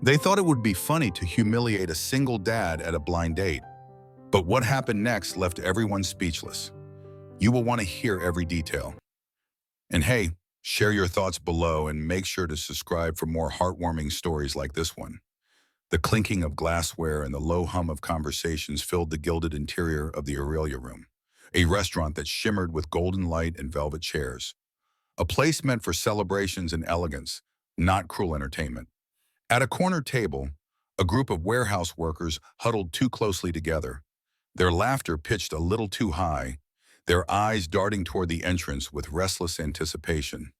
They thought it would be funny to humiliate a single dad at a blind date, but what happened next left everyone speechless. You will want to hear every detail. And hey, share your thoughts below and make sure to subscribe for more heartwarming stories like this one. The clinking of glassware and the low hum of conversations filled the gilded interior of the Aurelia Room, a restaurant that shimmered with golden light and velvet chairs. A place meant for celebrations and elegance, not cruel entertainment. At a corner table, a group of warehouse workers huddled too closely together, their laughter pitched a little too high, their eyes darting toward the entrance with restless anticipation.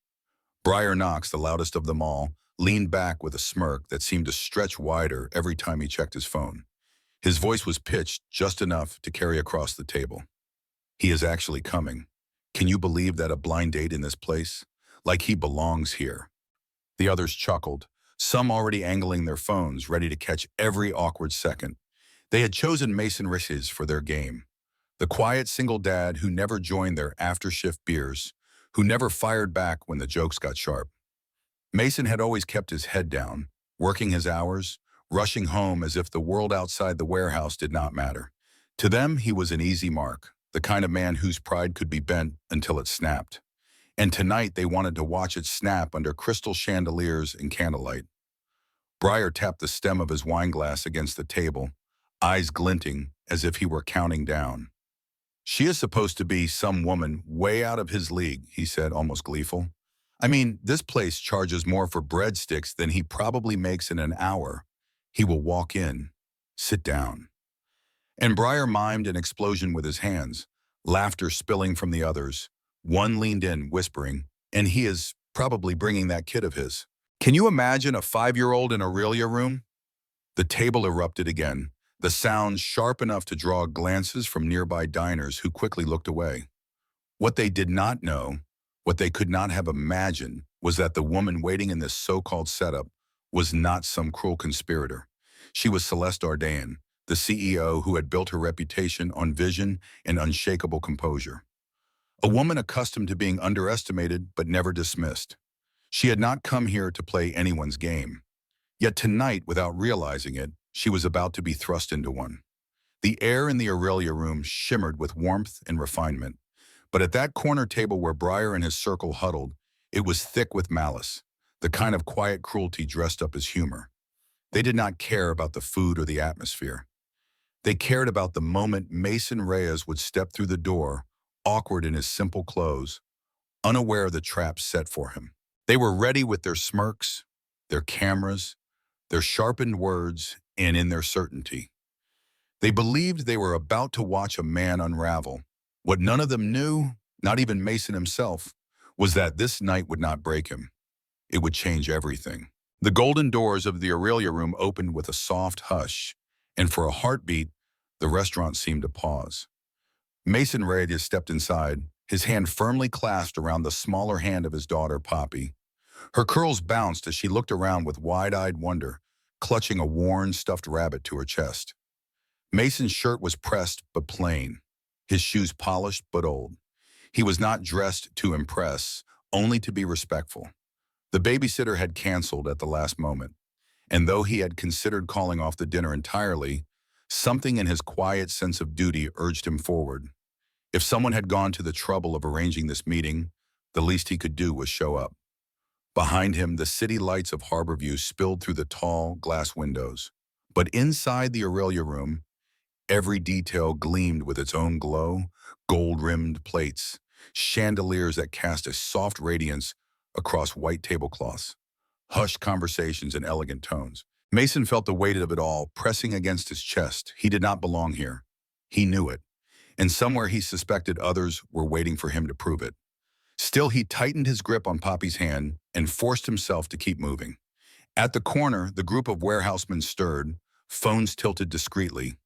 Briar Knox, the loudest of them all, leaned back with a smirk that seemed to stretch wider every time he checked his phone. His voice was pitched just enough to carry across the table. He is actually coming. Can you believe that, a blind date in this place? Like he belongs here. The others chuckled, some already angling their phones, ready to catch every awkward second. They had chosen Mason Riches for their game. The quiet single dad who never joined their after-shift beers, who never fired back when the jokes got sharp. Mason had always kept his head down, working his hours, rushing home as if the world outside the warehouse did not matter. To them, he was an easy mark, the kind of man whose pride could be bent until it snapped. And tonight they wanted to watch it snap under crystal chandeliers and candlelight. Briar tapped the stem of his wineglass against the table, eyes glinting as if he were counting down. She is supposed to be some woman way out of his league, he said, almost gleeful. I mean, this place charges more for breadsticks than he probably makes in an hour. He will walk in, sit down. And Briar mimed an explosion with his hands, laughter spilling from the others. One leaned in, whispering, and he is probably bringing that kid of his. Can you imagine a 5-year-old in Aurelia Room? The table erupted again, the sound sharp enough to draw glances from nearby diners who quickly looked away. What they did not know, what they could not have imagined, was that the woman waiting in this so-called setup was not some cruel conspirator. She was Celeste Ardan, the CEO who had built her reputation on vision and unshakable composure. A woman accustomed to being underestimated but never dismissed. She had not come here to play anyone's game. Yet tonight, without realizing it, she was about to be thrust into one. The air in the Aurelia Room shimmered with warmth and refinement. But at that corner table where Briar and his circle huddled, it was thick with malice, the kind of quiet cruelty dressed up as humor. They did not care about the food or the atmosphere. They cared about the moment Mason Reyes would step through the door, awkward in his simple clothes, unaware of the trap set for him. They were ready with their smirks, their cameras, their sharpened words, and in their certainty. They believed they were about to watch a man unravel. What none of them knew, not even Mason himself, was that this night would not break him. It would change everything. The golden doors of the Aurelia Room opened with a soft hush, and for a heartbeat, the restaurant seemed to pause. Mason Reyes stepped inside, his hand firmly clasped around the smaller hand of his daughter, Poppy. Her curls bounced as she looked around with wide-eyed wonder, clutching a worn, stuffed rabbit to her chest. Mason's shirt was pressed but plain, his shoes polished but old. He was not dressed to impress, only to be respectful. The babysitter had canceled at the last moment, and though he had considered calling off the dinner entirely, something in his quiet sense of duty urged him forward. If someone had gone to the trouble of arranging this meeting, the least he could do was show up. Behind him, the city lights of Harborview spilled through the tall glass windows. But inside the Aurelia Room, every detail gleamed with its own glow, gold-rimmed plates, chandeliers that cast a soft radiance across white tablecloths, hushed conversations in elegant tones. Mason felt the weight of it all pressing against his chest. He did not belong here. He knew it. And somewhere he suspected others were waiting for him to prove it. Still, he tightened his grip on Poppy's hand and forced himself to keep moving. At the corner, the group of warehousemen stirred, phones tilted discreetly.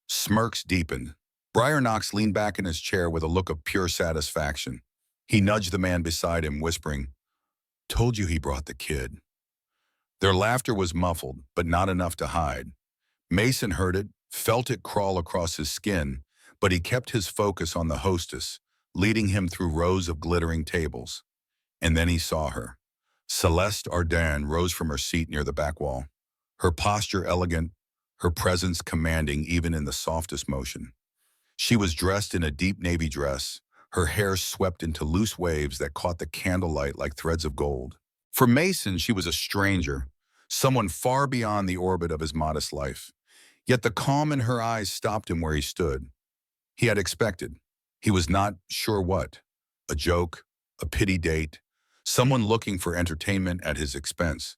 Smirks deepened. Briar Knox leaned back in his chair with a look of pure satisfaction. He nudged the man beside him, whispering, "Told you he brought the kid." Their laughter was muffled, but not enough to hide. Mason heard it, felt it crawl across his skin, but he kept his focus on the hostess, leading him through rows of glittering tables. And then he saw her. Celeste Ardan rose from her seat near the back wall. her posture elegant, her presence commanding even in the softest motion. She was dressed in a deep navy dress, her hair swept into loose waves that caught the candlelight like threads of gold. For Mason, she was a stranger, someone far beyond the orbit of his modest life. Yet the calm in her eyes stopped him where he stood. He had expected. He was not sure what. A joke, a pity date, someone looking for entertainment at his expense.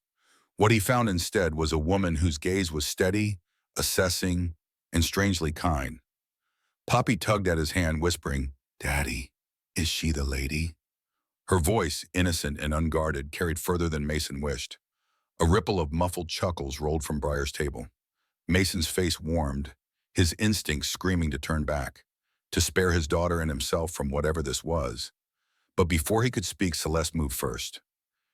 What he found instead was a woman whose gaze was steady, assessing, and strangely kind. Poppy tugged at his hand, whispering, "Daddy, is she the lady?" Her voice, innocent and unguarded, carried further than Mason wished. A ripple of muffled chuckles rolled from Briar's table. Mason's face warmed, his instincts screaming to turn back, to spare his daughter and himself from whatever this was. But before he could speak, Celeste moved first.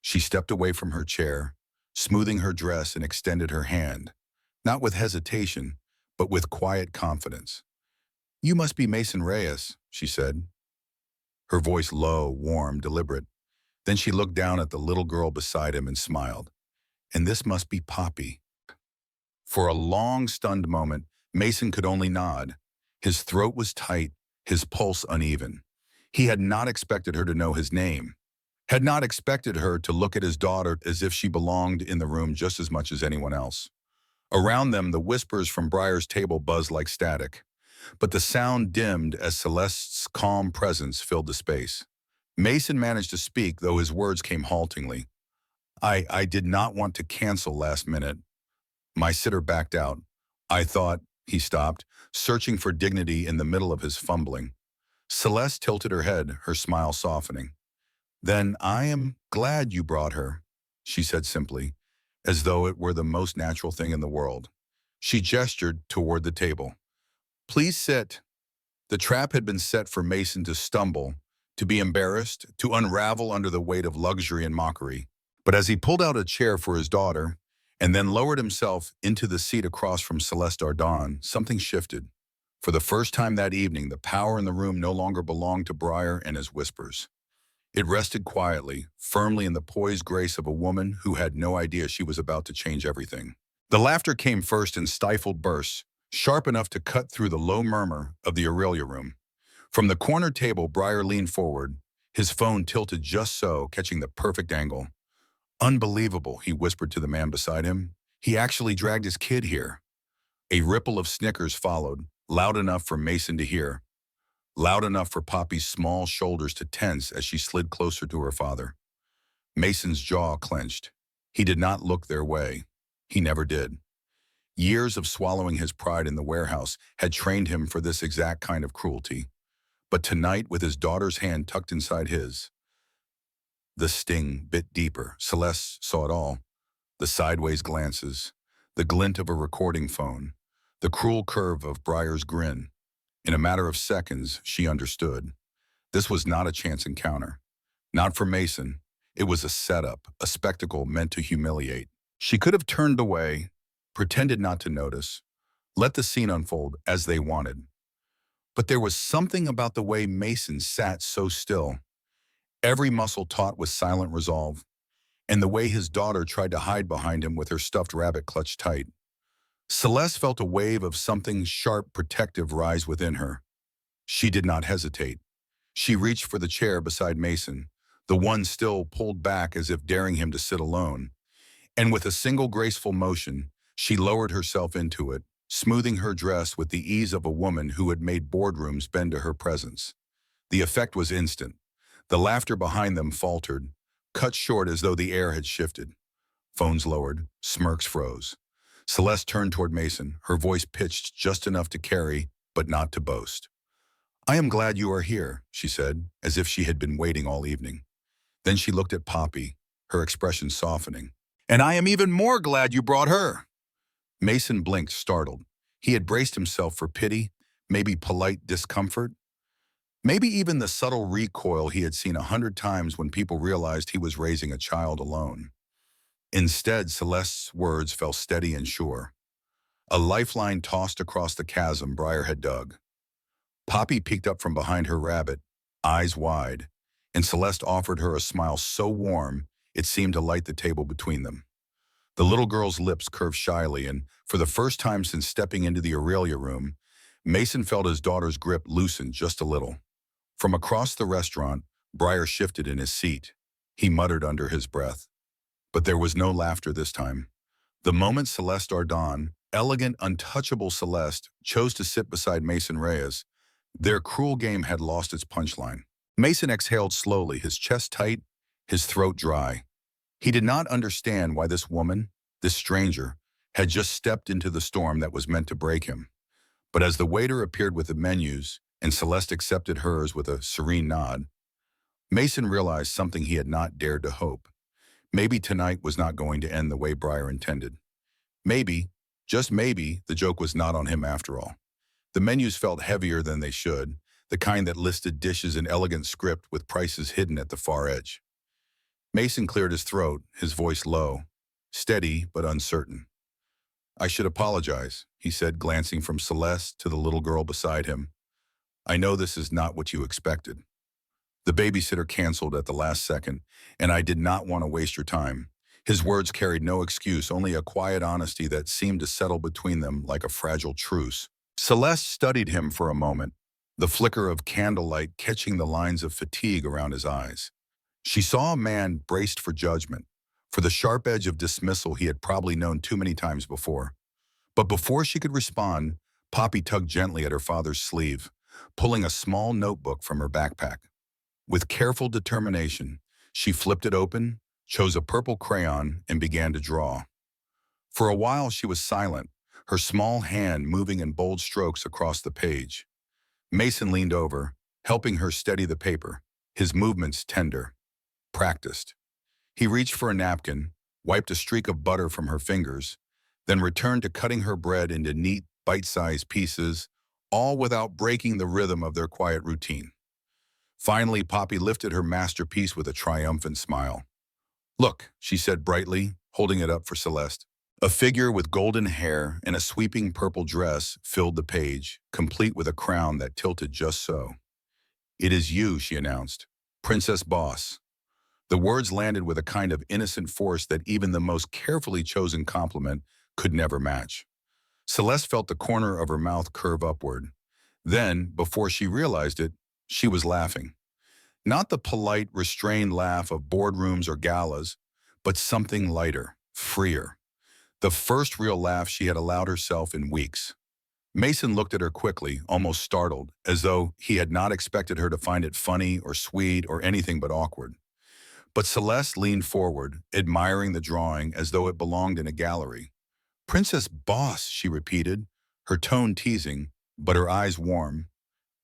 She stepped away from her chair, smoothing her dress and extended her hand, not with hesitation, but with quiet confidence. "You must be Mason Reyes," she said, her voice low, warm, deliberate. Then she looked down at the little girl beside him and smiled. "And this must be Poppy." For a long, stunned moment, Mason could only nod. His throat was tight, his pulse uneven. He had not expected her to know his name, had not expected her to look at his daughter as if she belonged in the room just as much as anyone else. Around them, the whispers from Briar's table buzzed like static, but the sound dimmed as Celeste's calm presence filled the space. Mason managed to speak, though his words came haltingly. I did not want to cancel last minute. My sitter backed out. I thought," he stopped, searching for dignity in the middle of his fumbling. Celeste tilted her head, her smile softening. "Then I am glad you brought her," she said simply, as though it were the most natural thing in the world. She gestured toward the table. "Please sit." The trap had been set for Mason to stumble, to be embarrassed, to unravel under the weight of luxury and mockery. But as he pulled out a chair for his daughter, and then lowered himself into the seat across from Celeste Ardon, something shifted. For the first time that evening, the power in the room no longer belonged to Briar and his whispers. It rested quietly, firmly in the poised grace of a woman who had no idea she was about to change everything. The laughter came first in stifled bursts, sharp enough to cut through the low murmur of the Aurelia room. From the corner table, Briar leaned forward, his phone tilted just so, catching the perfect angle. "Unbelievable," he whispered to the man beside him. "He actually dragged his kid here." A ripple of snickers followed, loud enough for Mason to hear, loud enough for Poppy's small shoulders to tense as she slid closer to her father. Mason's jaw clenched. He did not look their way. He never did. Years of swallowing his pride in the warehouse had trained him for this exact kind of cruelty. But tonight, with his daughter's hand tucked inside his, the sting bit deeper. Celeste saw it all. The sideways glances, the glint of a recording phone, the cruel curve of Briar's grin. In a matter of seconds, she understood. This was not a chance encounter. Not for Mason. It was a setup, a spectacle meant to humiliate. She could have turned away, pretended not to notice, let the scene unfold as they wanted. But there was something about the way Mason sat so still, every muscle taut with silent resolve, and the way his daughter tried to hide behind him with her stuffed rabbit clutched tight. Celeste felt a wave of something sharp, protective rise within her. She did not hesitate. She reached for the chair beside Mason, the one still pulled back as if daring him to sit alone, and with a single graceful motion, she lowered herself into it, smoothing her dress with the ease of a woman who had made boardrooms bend to her presence. The effect was instant. The laughter behind them faltered, cut short as though the air had shifted. Phones lowered, smirks froze. Celeste turned toward Mason, her voice pitched just enough to carry, but not to boast. "I am glad you are here," she said, as if she had been waiting all evening. Then she looked at Poppy, her expression softening. "And I am even more glad you brought her." Mason blinked, startled. He had braced himself for pity, maybe polite discomfort, maybe even the subtle recoil he had seen 100 times when people realized he was raising a child alone. Instead, Celeste's words fell steady and sure. A lifeline tossed across the chasm Briar had dug. Poppy peeked up from behind her rabbit, eyes wide, and Celeste offered her a smile so warm it seemed to light the table between them. The little girl's lips curved shyly, and for the first time since stepping into the Aurelia room, Mason felt his daughter's grip loosen just a little. From across the restaurant, Breyer shifted in his seat. He muttered under his breath. But there was no laughter this time. The moment Celeste Ardon, elegant, untouchable Celeste, chose to sit beside Mason Reyes, their cruel game had lost its punchline. Mason exhaled slowly, his chest tight, his throat dry. He did not understand why this woman, this stranger, had just stepped into the storm that was meant to break him. But as the waiter appeared with the menus and Celeste accepted hers with a serene nod, Mason realized something he had not dared to hope. Maybe tonight was not going to end the way Breyer intended. Maybe, just maybe, the joke was not on him after all. The menus felt heavier than they should, the kind that listed dishes in elegant script with prices hidden at the far edge. Mason cleared his throat, his voice low, steady but uncertain. "I should apologize," he said, glancing from Celeste to the little girl beside him. "I know this is not what you expected. The babysitter canceled at the last second, and I did not want to waste your time." His words carried no excuse, only a quiet honesty that seemed to settle between them like a fragile truce. Celeste studied him for a moment, the flicker of candlelight catching the lines of fatigue around his eyes. She saw a man braced for judgment, for the sharp edge of dismissal he had probably known too many times before. But before she could respond, Poppy tugged gently at her father's sleeve, pulling a small notebook from her backpack. With careful determination, she flipped it open, chose a purple crayon, and began to draw. For a while she was silent, her small hand moving in bold strokes across the page. Mason leaned over, helping her steady the paper, his movements tender, practiced. He reached for a napkin, wiped a streak of butter from her fingers, then returned to cutting her bread into neat, bite-sized pieces, all without breaking the rhythm of their quiet routine. Finally, Poppy lifted her masterpiece with a triumphant smile. "Look," she said brightly, holding it up for Celeste. A figure with golden hair and a sweeping purple dress filled the page, complete with a crown that tilted just so. "It is you," she announced. "Princess Boss." The words landed with a kind of innocent force that even the most carefully chosen compliment could never match. Celeste felt the corner of her mouth curve upward. Then, before she realized it, she was laughing. Not the polite, restrained laugh of boardrooms or galas, but something lighter, freer. The first real laugh she had allowed herself in weeks. Mason looked at her quickly, almost startled, as though he had not expected her to find it funny or sweet or anything but awkward. But Celeste leaned forward, admiring the drawing as though it belonged in a gallery. "Princess Boss," she repeated, her tone teasing, but her eyes warm.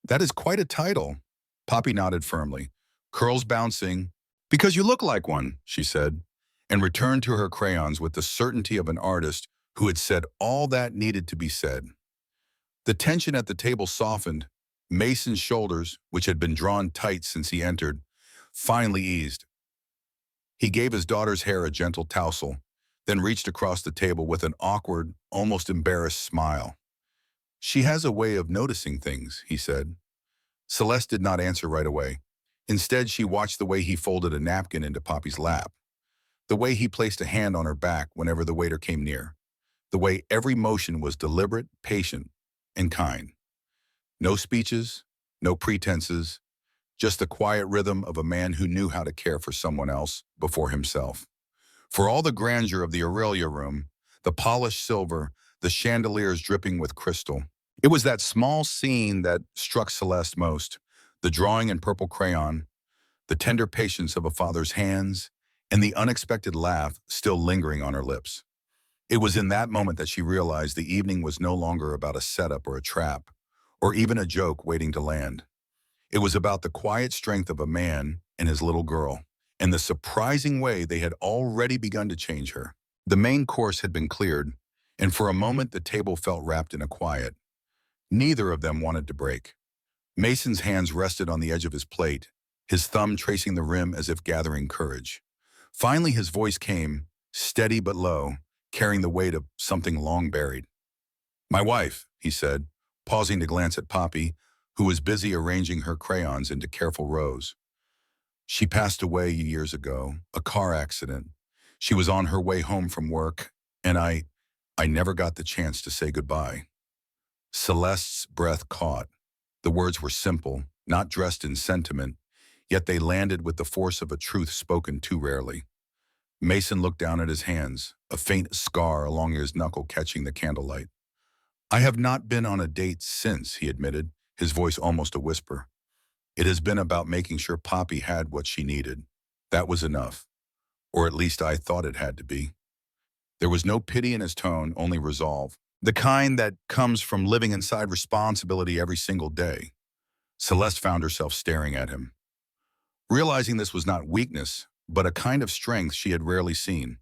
"That is quite a title." Poppy nodded firmly, curls bouncing. "Because you look like one," she said, and returned to her crayons with the certainty of an artist who had said all that needed to be said. The tension at the table softened. Mason's shoulders, which had been drawn tight since he entered, finally eased. He gave his daughter's hair a gentle tousle, then reached across the table with an awkward, almost embarrassed smile. "She has a way of noticing things," he said. Celeste did not answer right away. Instead, she watched the way he folded a napkin into Poppy's lap, the way he placed a hand on her back whenever the waiter came near, the way every motion was deliberate, patient, and kind. No speeches, no pretenses, just the quiet rhythm of a man who knew how to care for someone else before himself. For all the grandeur of the Aurelia room, the polished silver, the chandeliers dripping with crystal, it was that small scene that struck Celeste most, the drawing in purple crayon, the tender patience of a father's hands, and the unexpected laugh still lingering on her lips. It was in that moment that she realized the evening was no longer about a setup or a trap, or even a joke waiting to land. It was about the quiet strength of a man and his little girl, and the surprising way they had already begun to change her. The main course had been cleared, and for a moment the table felt wrapped in a quiet. Neither of them wanted to break. Mason's hands rested on the edge of his plate, his thumb tracing the rim as if gathering courage. Finally his voice came, steady but low, carrying the weight of something long buried. "My wife," he said, pausing to glance at Poppy, who was busy arranging her crayons into careful rows. "She passed away years ago, a car accident. She was on her way home from work, and I never got the chance to say goodbye. Celeste's breath caught. The words were simple, not dressed in sentiment, yet they landed with the force of a truth spoken too rarely. Mason looked down at his hands, a faint scar along his knuckle catching the candlelight. I have not been on a date since, he admitted, his voice almost a whisper. It has been about making sure Poppy had what she needed. That was enough. Or at least I thought it had to be. There was no pity in his tone, only resolve. The kind that comes from living inside responsibility every single day. Celeste found herself staring at him, realizing this was not weakness, but a kind of strength she had rarely seen.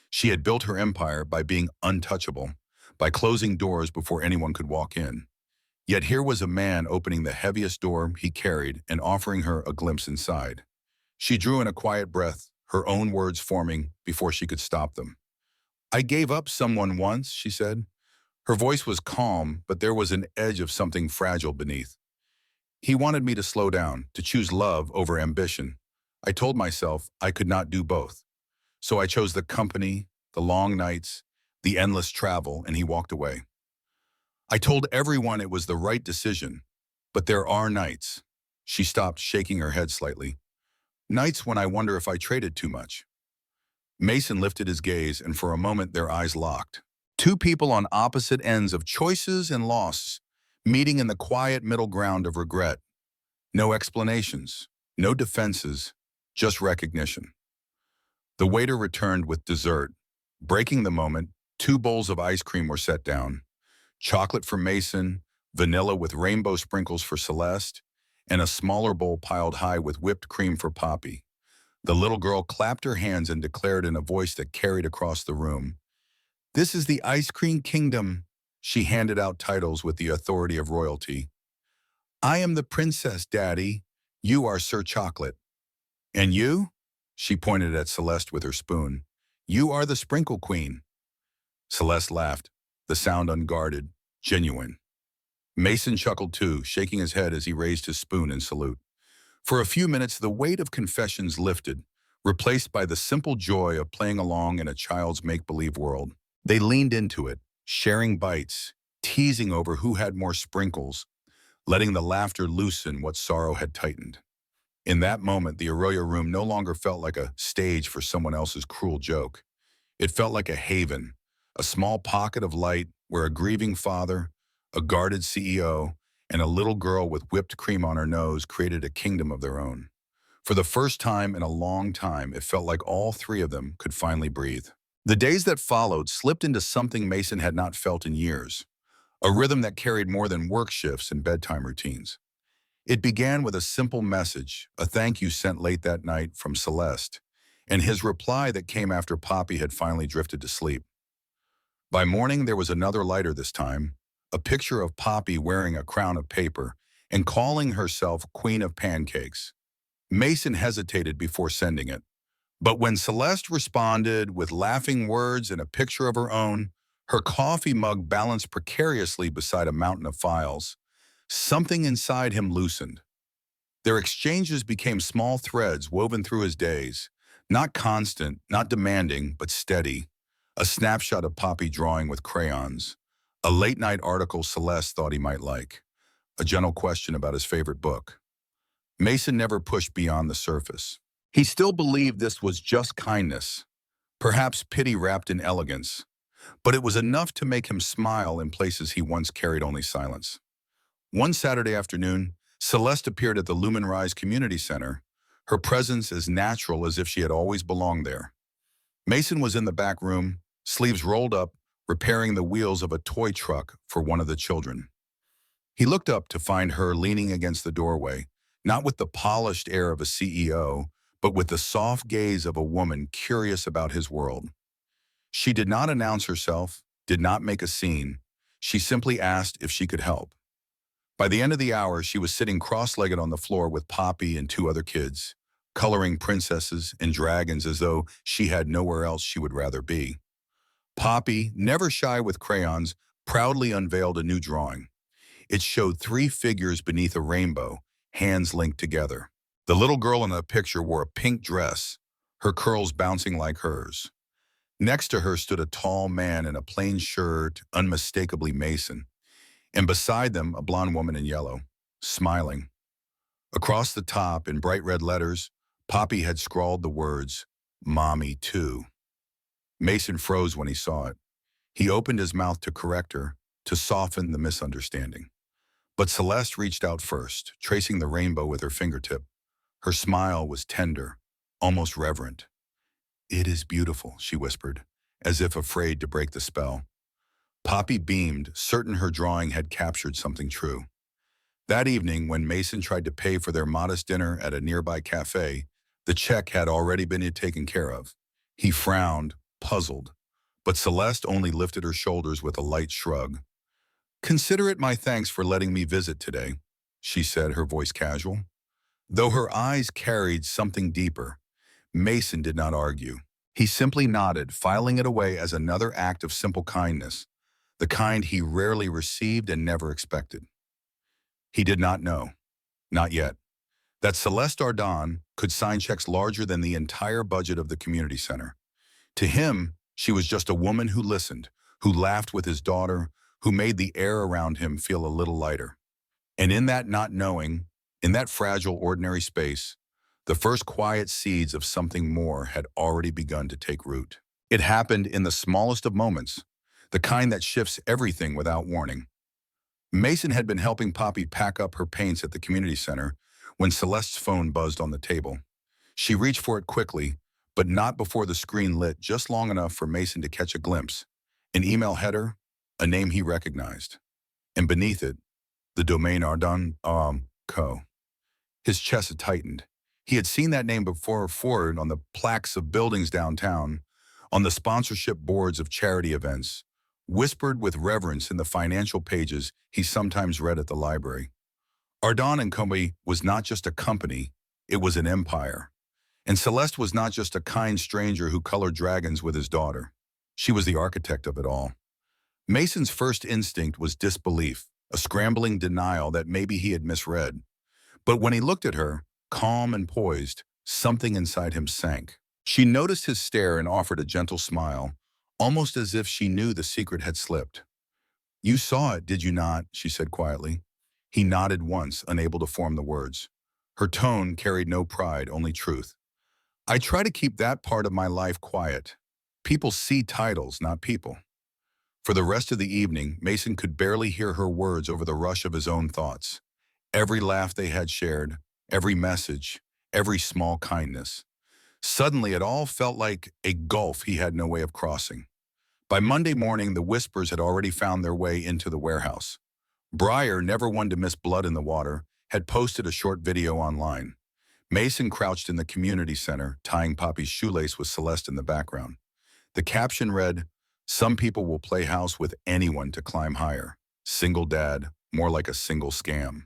She had built her empire by being untouchable, by closing doors before anyone could walk in. Yet here was a man opening the heaviest door he carried and offering her a glimpse inside. She drew in a quiet breath, her own words forming before she could stop them. I gave up someone once, she said. Her voice was calm, but there was an edge of something fragile beneath. He wanted me to slow down, to choose love over ambition. I told myself I could not do both. So I chose the company, the long nights, the endless travel, and he walked away. I told everyone it was the right decision, but there are nights. She stopped, shaking her head slightly. Nights when I wonder if I traded too much. Mason lifted his gaze, and for a moment their eyes locked. Two people on opposite ends of choices and loss, meeting in the quiet middle ground of regret. No explanations, no defenses, just recognition. The waiter returned with dessert. Breaking the moment, 2 bowls of ice cream were set down. Chocolate for Mason, vanilla with rainbow sprinkles for Celeste, and a smaller bowl piled high with whipped cream for Poppy. The little girl clapped her hands and declared in a voice that carried across the room, "This is the ice cream kingdom." She handed out titles with the authority of royalty. I am the princess, Daddy. You are Sir Chocolate. And you? She pointed at Celeste with her spoon. You are the sprinkle queen. Celeste laughed, the sound unguarded, genuine. Mason chuckled too, shaking his head as he raised his spoon in salute. For a few minutes, the weight of confessions lifted, replaced by the simple joy of playing along in a child's make-believe world. They leaned into it, sharing bites, teasing over who had more sprinkles, letting the laughter loosen what sorrow had tightened. In that moment, the Arroyo room no longer felt like a stage for someone else's cruel joke. It felt like a haven, a small pocket of light where a grieving father, a guarded CEO, and a little girl with whipped cream on her nose created a kingdom of their own. For the first time in a long time, it felt like all 3 of them could finally breathe. The days that followed slipped into something Mason had not felt in years, a rhythm that carried more than work shifts and bedtime routines. It began with a simple message, a thank you sent late that night from Celeste, and his reply that came after Poppy had finally drifted to sleep. By morning, there was another lighter this time, a picture of Poppy wearing a crown of paper and calling herself Queen of Pancakes. Mason hesitated before sending it, but when Celeste responded with laughing words and a picture of her own, her coffee mug balanced precariously beside a mountain of files, something inside him loosened. Their exchanges became small threads woven through his days, not constant, not demanding, but steady. A snapshot of Poppy drawing with crayons, a late-night article Celeste thought he might like, a gentle question about his favorite book. Mason never pushed beyond the surface. He still believed this was just kindness, perhaps pity wrapped in elegance, but it was enough to make him smile in places he once carried only silence. One Saturday afternoon, Celeste appeared at the Lumen Rise Community Center, her presence as natural as if she had always belonged there. Mason was in the back room, sleeves rolled up, repairing the wheels of a toy truck for one of the children. He looked up to find her leaning against the doorway, not with the polished air of a CEO, but with the soft gaze of a woman curious about his world. She did not announce herself, did not make a scene. She simply asked if she could help. By the end of the hour, she was sitting cross-legged on the floor with Poppy and 2 other kids, coloring princesses and dragons as though she had nowhere else she would rather be. Poppy, never shy with crayons, proudly unveiled a new drawing. It showed 3 figures beneath a rainbow, hands linked together. The little girl in the picture wore a pink dress, her curls bouncing like hers. Next to her stood a tall man in a plain shirt, unmistakably Mason, and beside them a blonde woman in yellow, smiling. Across the top, in bright red letters, Poppy had scrawled the words, "Mommy too." Mason froze when he saw it. He opened his mouth to correct her, to soften the misunderstanding. But Celeste reached out first, tracing the rainbow with her fingertip. Her smile was tender, almost reverent. "It is beautiful," she whispered, as if afraid to break the spell. Poppy beamed, certain her drawing had captured something true. That evening, when Mason tried to pay for their modest dinner at a nearby cafe, the check had already been taken care of. He frowned, puzzled, but Celeste only lifted her shoulders with a light shrug. "Consider it my thanks for letting me visit today," she said, her voice casual. Though her eyes carried something deeper, Mason did not argue. He simply nodded, filing it away as another act of simple kindness, the kind he rarely received and never expected. He did not know, not yet, that Celeste Ardon could sign checks larger than the entire budget of the community center. To him, she was just a woman who listened, who laughed with his daughter, who made the air around him feel a little lighter. And in that not knowing, in that fragile, ordinary space, the first quiet seeds of something more had already begun to take root. It happened in the smallest of moments, the kind that shifts everything without warning. Mason had been helping Poppy pack up her paints at the community center when Celeste's phone buzzed on the table. She reached for it quickly, but not before the screen lit just long enough for Mason to catch a glimpse. An email header, a name he recognized. And beneath it, the domain Ardon, Co. His chest had tightened. He had seen that name before forward on the plaques of buildings downtown, on the sponsorship boards of charity events, whispered with reverence in the financial pages he sometimes read at the library. Ardon and Company was not just a company, it was an empire. And Celeste was not just a kind stranger who colored dragons with his daughter. She was the architect of it all. Mason's first instinct was disbelief, a scrambling denial that maybe he had misread. But when he looked at her, calm and poised, something inside him sank. She noticed his stare and offered a gentle smile, almost as if she knew the secret had slipped. "You saw it, did you not?" she said quietly. He nodded once, unable to form the words. Her tone carried no pride, only truth. "I try to keep that part of my life quiet. People see titles, not people." For the rest of the evening, Mason could barely hear her words over the rush of his own thoughts. Every laugh they had shared, every message, every small kindness. Suddenly, it all felt like a gulf he had no way of crossing. By Monday morning, the whispers had already found their way into the warehouse. Breyer, never one to miss blood in the water, had posted a short video online. Mason crouched in the community center, tying Poppy's shoelace with Celeste in the background. The caption read, "Some people will play house with anyone to climb higher. Single dad, more like a single scam."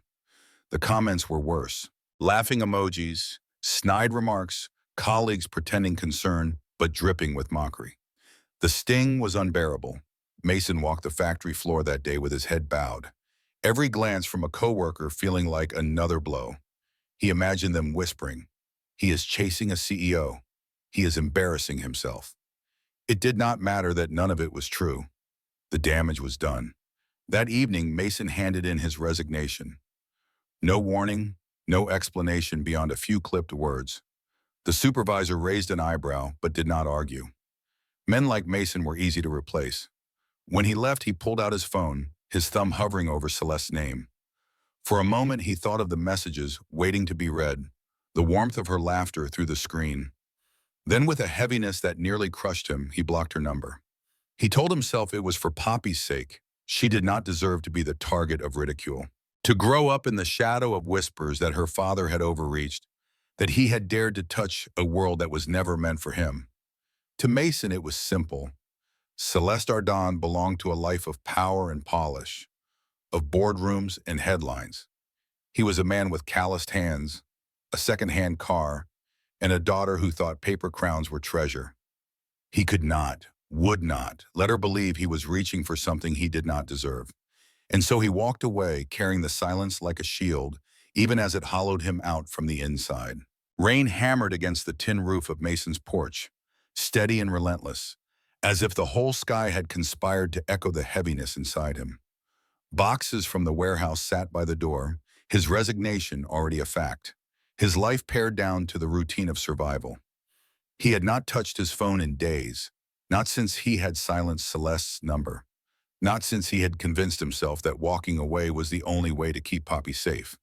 The comments were worse. Laughing emojis, snide remarks, colleagues pretending concern, but dripping with mockery. The sting was unbearable. Mason walked the factory floor that day with his head bowed, every glance from a coworker feeling like another blow. He imagined them whispering, "He is chasing a CEO. He is embarrassing himself." It did not matter that none of it was true. The damage was done. That evening, Mason handed in his resignation. No warning, no explanation beyond a few clipped words. The supervisor raised an eyebrow, but did not argue. Men like Mason were easy to replace. When he left, he pulled out his phone, his thumb hovering over Celeste's name. For a moment, he thought of the messages waiting to be read, the warmth of her laughter through the screen. Then, with a heaviness that nearly crushed him, he blocked her number. He told himself it was for Poppy's sake. She did not deserve to be the target of ridicule. To grow up in the shadow of whispers that her father had overreached, that he had dared to touch a world that was never meant for him. To Mason, it was simple. Celeste Ardon belonged to a life of power and polish, of boardrooms and headlines. He was a man with calloused hands, a second-hand car, and a daughter who thought paper crowns were treasure. He could not, would not, let her believe he was reaching for something he did not deserve. And so he walked away, carrying the silence like a shield, even as it hollowed him out from the inside. Rain hammered against the tin roof of Mason's porch, steady and relentless, as if the whole sky had conspired to echo the heaviness inside him. Boxes from the warehouse sat by the door, his resignation already a fact, his life pared down to the routine of survival. He had not touched his phone in days, not since he had silenced Celeste's number, not since he had convinced himself that walking away was the only way to keep Poppy safe.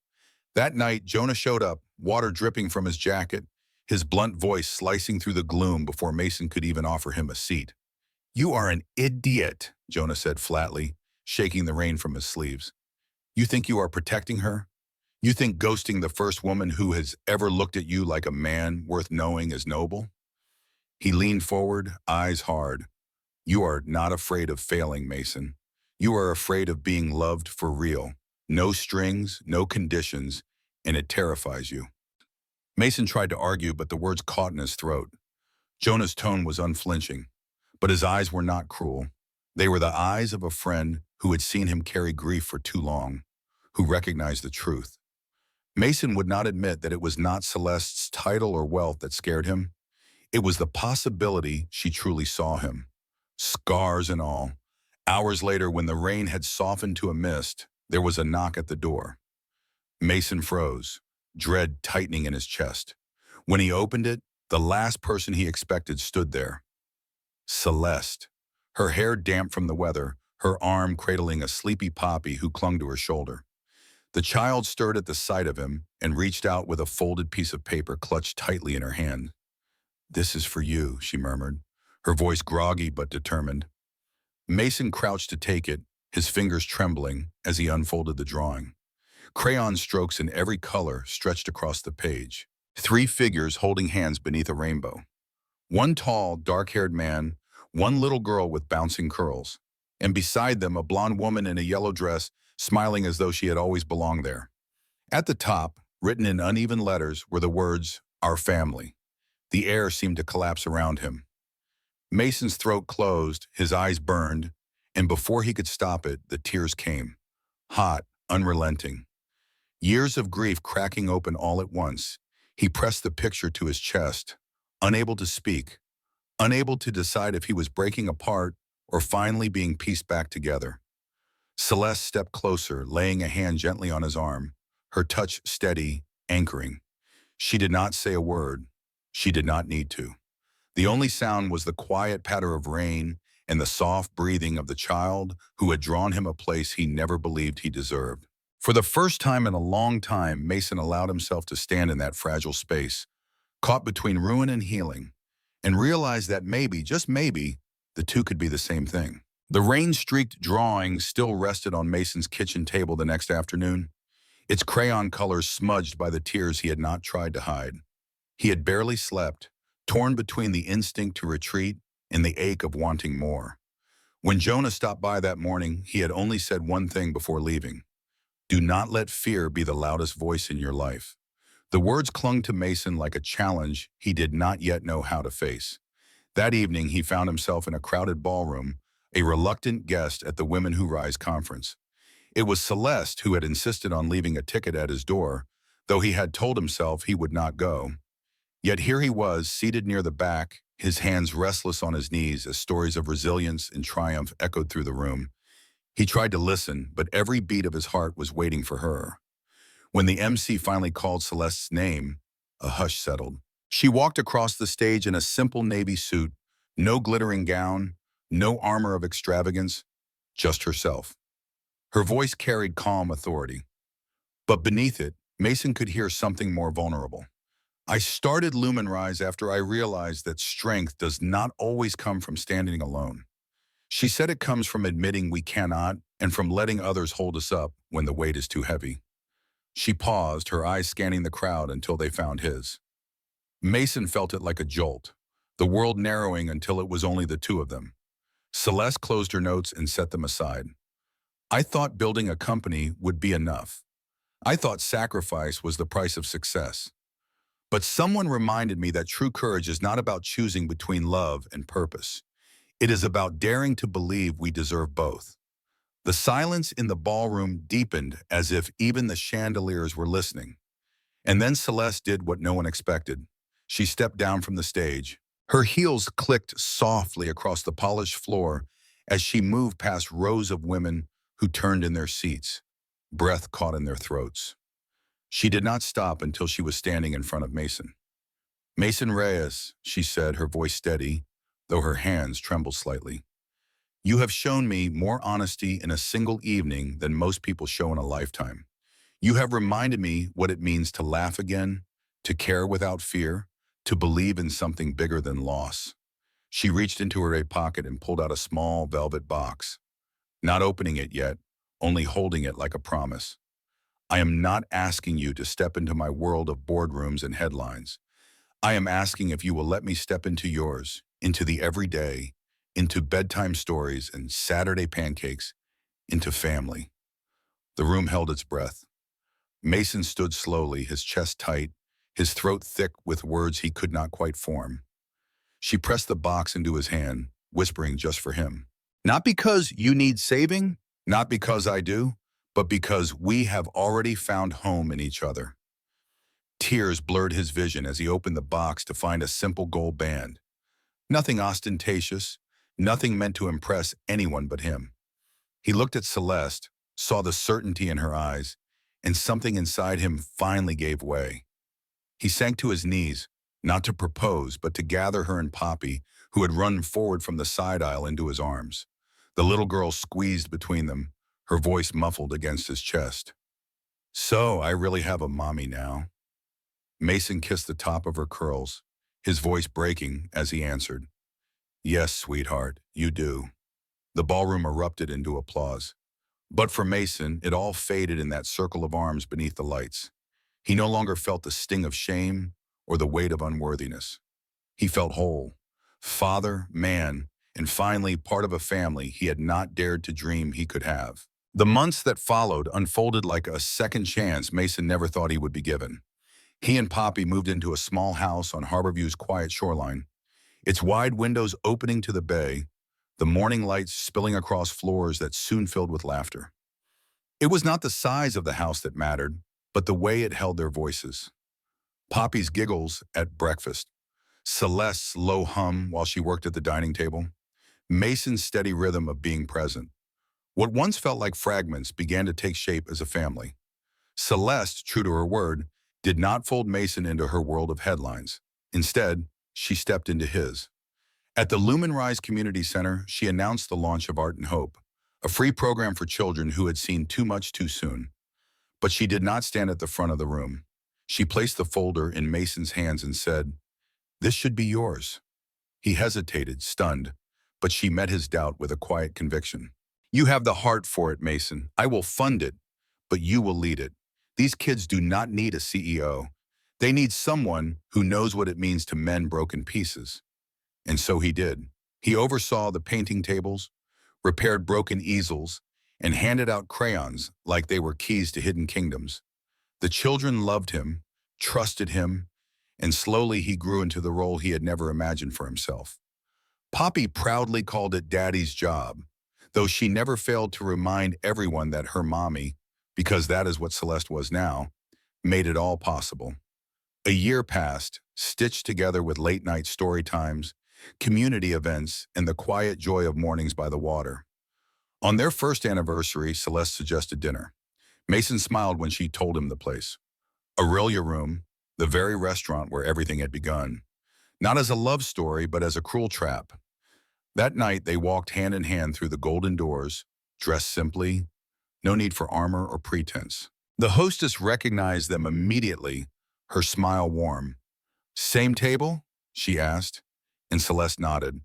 That night, Jonah showed up, water dripping from his jacket, his blunt voice slicing through the gloom before Mason could even offer him a seat. "You are an idiot," Jonah said flatly, shaking the rain from his sleeves. "You think you are protecting her? You think ghosting the first woman who has ever looked at you like a man worth knowing is noble?" He leaned forward, eyes hard. "You are not afraid of failing, Mason. You are afraid of being loved for real. No strings, no conditions, and it terrifies you." Mason tried to argue, but the words caught in his throat. Jonah's tone was unflinching, but his eyes were not cruel. They were the eyes of a friend who had seen him carry grief for too long, who recognized the truth. Mason would not admit that it was not Celeste's title or wealth that scared him. It was the possibility she truly saw him. Scars and all. Hours later, when the rain had softened to a mist, there was a knock at the door. Mason froze, dread tightening in his chest. When he opened it, the last person he expected stood there. Celeste, her hair damp from the weather, her arm cradling a sleepy Poppy who clung to her shoulder. The child stirred at the sight of him and reached out with a folded piece of paper clutched tightly in her hand. "This is for you," she murmured, her voice groggy but determined. Mason crouched to take it, his fingers trembling as he unfolded the drawing. Crayon strokes in every color stretched across the page. 3 figures holding hands beneath a rainbow. One tall, dark-haired man, one little girl with bouncing curls, and beside them a blonde woman in a yellow dress smiling as though she had always belonged there. At the top, written in uneven letters, were the words, "Our family." The air seemed to collapse around him. Mason's throat closed, his eyes burned, and before he could stop it, the tears came. Hot, unrelenting. Years of grief cracking open all at once, he pressed the picture to his chest, unable to speak, unable to decide if he was breaking apart or finally being pieced back together. Celeste stepped closer, laying a hand gently on his arm, her touch steady, anchoring. She did not say a word. She did not need to. The only sound was the quiet patter of rain and the soft breathing of the child who had drawn him a place he never believed he deserved. For the first time in a long time, Mason allowed himself to stand in that fragile space, caught between ruin and healing, and realized that maybe, just maybe, the two could be the same thing. The rain-streaked drawing still rested on Mason's kitchen table the next afternoon, its crayon colors smudged by the tears he had not tried to hide. He had barely slept, torn between the instinct to retreat and the ache of wanting more. When Jonah stopped by that morning, he had only said one thing before leaving. "Do not let fear be the loudest voice in your life." The words clung to Mason like a challenge he did not yet know how to face. That evening, he found himself in a crowded ballroom, a reluctant guest at the Women Who Rise conference. It was Celeste who had insisted on leaving a ticket at his door, though he had told himself he would not go. Yet here he was, seated near the back, his hands restless on his knees as stories of resilience and triumph echoed through the room. He tried to listen, but every beat of his heart was waiting for her. When the MC finally called Celeste's name, a hush settled. She walked across the stage in a simple navy suit, no glittering gown, no armor of extravagance, just herself. Her voice carried calm authority. But beneath it, Mason could hear something more vulnerable. "I started Lumen Rise after I realized that strength does not always come from standing alone. She said it comes from admitting we cannot and from letting others hold us up when the weight is too heavy." She paused, her eyes scanning the crowd until they found his. Mason felt it like a jolt, the world narrowing until it was only the two of them. Celeste closed her notes and set them aside. "I thought building a company would be enough. I thought sacrifice was the price of success. But someone reminded me that true courage is not about choosing between love and purpose. It is about daring to believe we deserve both." The silence in the ballroom deepened as if even the chandeliers were listening. And then Celeste did what no one expected. She stepped down from the stage, Her heels clicked softly across the polished floor as she moved past rows of women who turned in their seats, breath caught in their throats. She did not stop until she was standing in front of Mason. "Mason Reyes," she said, her voice steady, though her hands trembled slightly. "You have shown me more honesty in a single evening than most people show in a lifetime. You have reminded me what it means to laugh again, to care without fear, to believe in something bigger than loss." She reached into her pocket and pulled out a small velvet box, not opening it yet, only holding it like a promise. "I am not asking you to step into my world of boardrooms and headlines. I am asking if you will let me step into yours, into the everyday, into bedtime stories and Saturday pancakes, into family." The room held its breath. Mason stood slowly, his chest tight, his throat thick with words he could not quite form. She pressed the box into his hand, whispering just for him. "Not because you need saving, not because I do, but because we have already found home in each other." Tears blurred his vision as he opened the box to find a simple gold band. Nothing ostentatious, nothing meant to impress anyone but him. He looked at Celeste, saw the certainty in her eyes, and something inside him finally gave way. He sank to his knees, not to propose, but to gather her and Poppy, who had run forward from the side aisle, into his arms. The little girl squeezed between them, her voice muffled against his chest. "So I really have a mommy now." Mason kissed the top of her curls, his voice breaking as he answered, "Yes, sweetheart, you do." The ballroom erupted into applause. But for Mason, it all faded in that circle of arms beneath the lights. He no longer felt the sting of shame or the weight of unworthiness. He felt whole, father, man, and finally part of a family he had not dared to dream he could have. The months that followed unfolded like a second chance Mason never thought he would be given. He and Poppy moved into a small house on Harborview's quiet shoreline, its wide windows opening to the bay, the morning lights spilling across floors that soon filled with laughter. It was not the size of the house that mattered, but the way it held their voices. Poppy's giggles at breakfast, Celeste's low hum while she worked at the dining table, Mason's steady rhythm of being present. What once felt like fragments began to take shape as a family. Celeste, true to her word, did not fold Mason into her world of headlines. Instead, she stepped into his. At the Lumen Rise Community Center, she announced the launch of Art and Hope, a free program for children who had seen too much too soon. But she did not stand at the front of the room. She placed the folder in Mason's hands and said, "This should be yours." He hesitated, stunned, but she met his doubt with a quiet conviction. "You have the heart for it, Mason. I will fund it, but you will lead it. These kids do not need a CEO. They need someone who knows what it means to mend broken pieces." And so he did. He oversaw the painting tables, repaired broken easels, and handed out crayons like they were keys to hidden kingdoms. The children loved him, trusted him, and slowly he grew into the role he had never imagined for himself. Poppy proudly called it Daddy's job, though she never failed to remind everyone that her mommy, because that is what Celeste was now, made it all possible. A year passed, stitched together with late-night story times, community events, and the quiet joy of mornings by the water. On their first anniversary, Celeste suggested dinner. Mason smiled when she told him the place. Aurelia Room, the very restaurant where everything had begun. Not as a love story, but as a cruel trap. That night, they walked hand in hand through the golden doors, dressed simply, no need for armor or pretense. The hostess recognized them immediately, her smile warm. "Same table?" she asked, and Celeste nodded.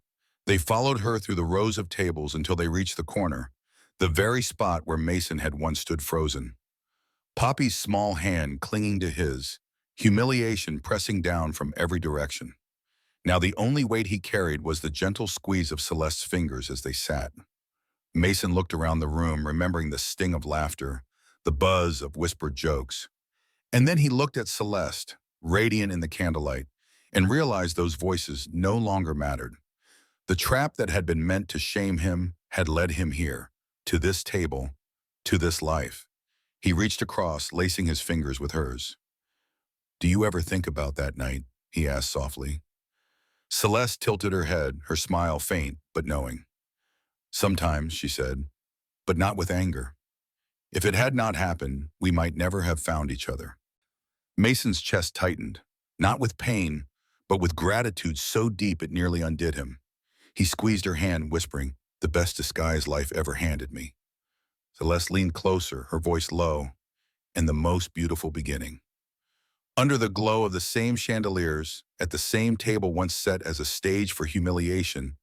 They followed her through the rows of tables until they reached the corner, the very spot where Mason had once stood frozen. Poppy's small hand clinging to his, humiliation pressing down from every direction. Now the only weight he carried was the gentle squeeze of Celeste's fingers as they sat. Mason looked around the room, remembering the sting of laughter, the buzz of whispered jokes. And then he looked at Celeste, radiant in the candlelight, and realized those voices no longer mattered. The trap that had been meant to shame him had led him here, to this table, to this life. He reached across, lacing his fingers with hers. "Do you ever think about that night?" he asked softly. Celeste tilted her head, her smile faint but knowing. Sometimes, she said, but not with anger. If it had not happened, we might never have found each other. Mason's chest tightened, not with pain, but with gratitude so deep it nearly undid him. He squeezed her hand, whispering, "The best disguise life ever handed me." Celeste leaned closer, her voice low, "And the most beautiful beginning." Under the glow of the same chandeliers, at the same table once set as a stage for humiliation,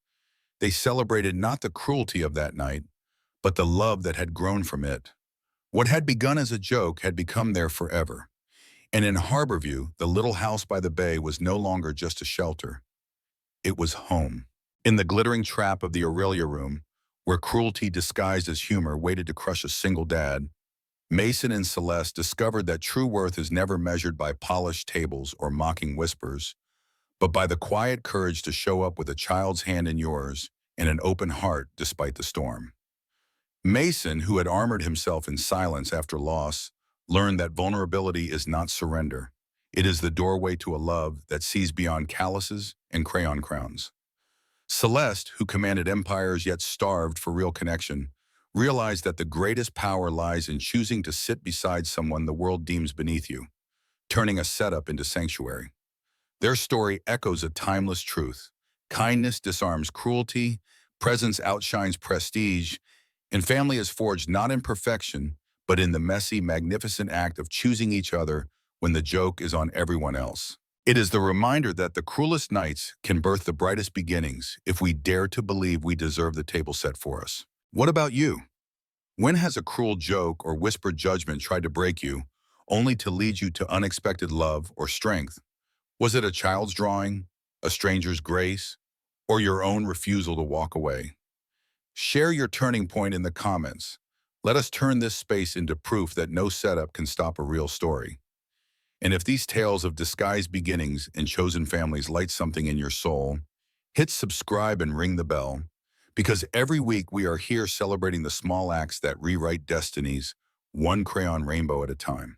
they celebrated not the cruelty of that night, but the love that had grown from it. What had begun as a joke had become there forever. And in Harborview, the little house by the bay was no longer just a shelter. It was home. In the glittering trap of the Aurelia room, where cruelty disguised as humor waited to crush a single dad, Mason and Celeste discovered that true worth is never measured by polished tables or mocking whispers, but by the quiet courage to show up with a child's hand in yours and an open heart despite the storm. Mason, who had armored himself in silence after loss, learned that vulnerability is not surrender. It is the doorway to a love that sees beyond calluses and crayon crowns. Celeste, who commanded empires yet starved for real connection, realized that the greatest power lies in choosing to sit beside someone the world deems beneath you, turning a setup into sanctuary. Their story echoes a timeless truth. Kindness disarms cruelty, presence outshines prestige, and family is forged not in perfection, but in the messy, magnificent act of choosing each other when the joke is on everyone else. It is the reminder that the cruelest nights can birth the brightest beginnings if we dare to believe we deserve the table set for us. What about you? When has a cruel joke or whispered judgment tried to break you, only to lead you to unexpected love or strength? Was it a child's drawing, a stranger's grace, or your own refusal to walk away? Share your turning point in the comments. Let us turn this space into proof that no setup can stop a real story. And if these tales of disguised beginnings and chosen families light something in your soul, hit subscribe and ring the bell, because every week we are here celebrating the small acts that rewrite destinies, one crayon rainbow at a time.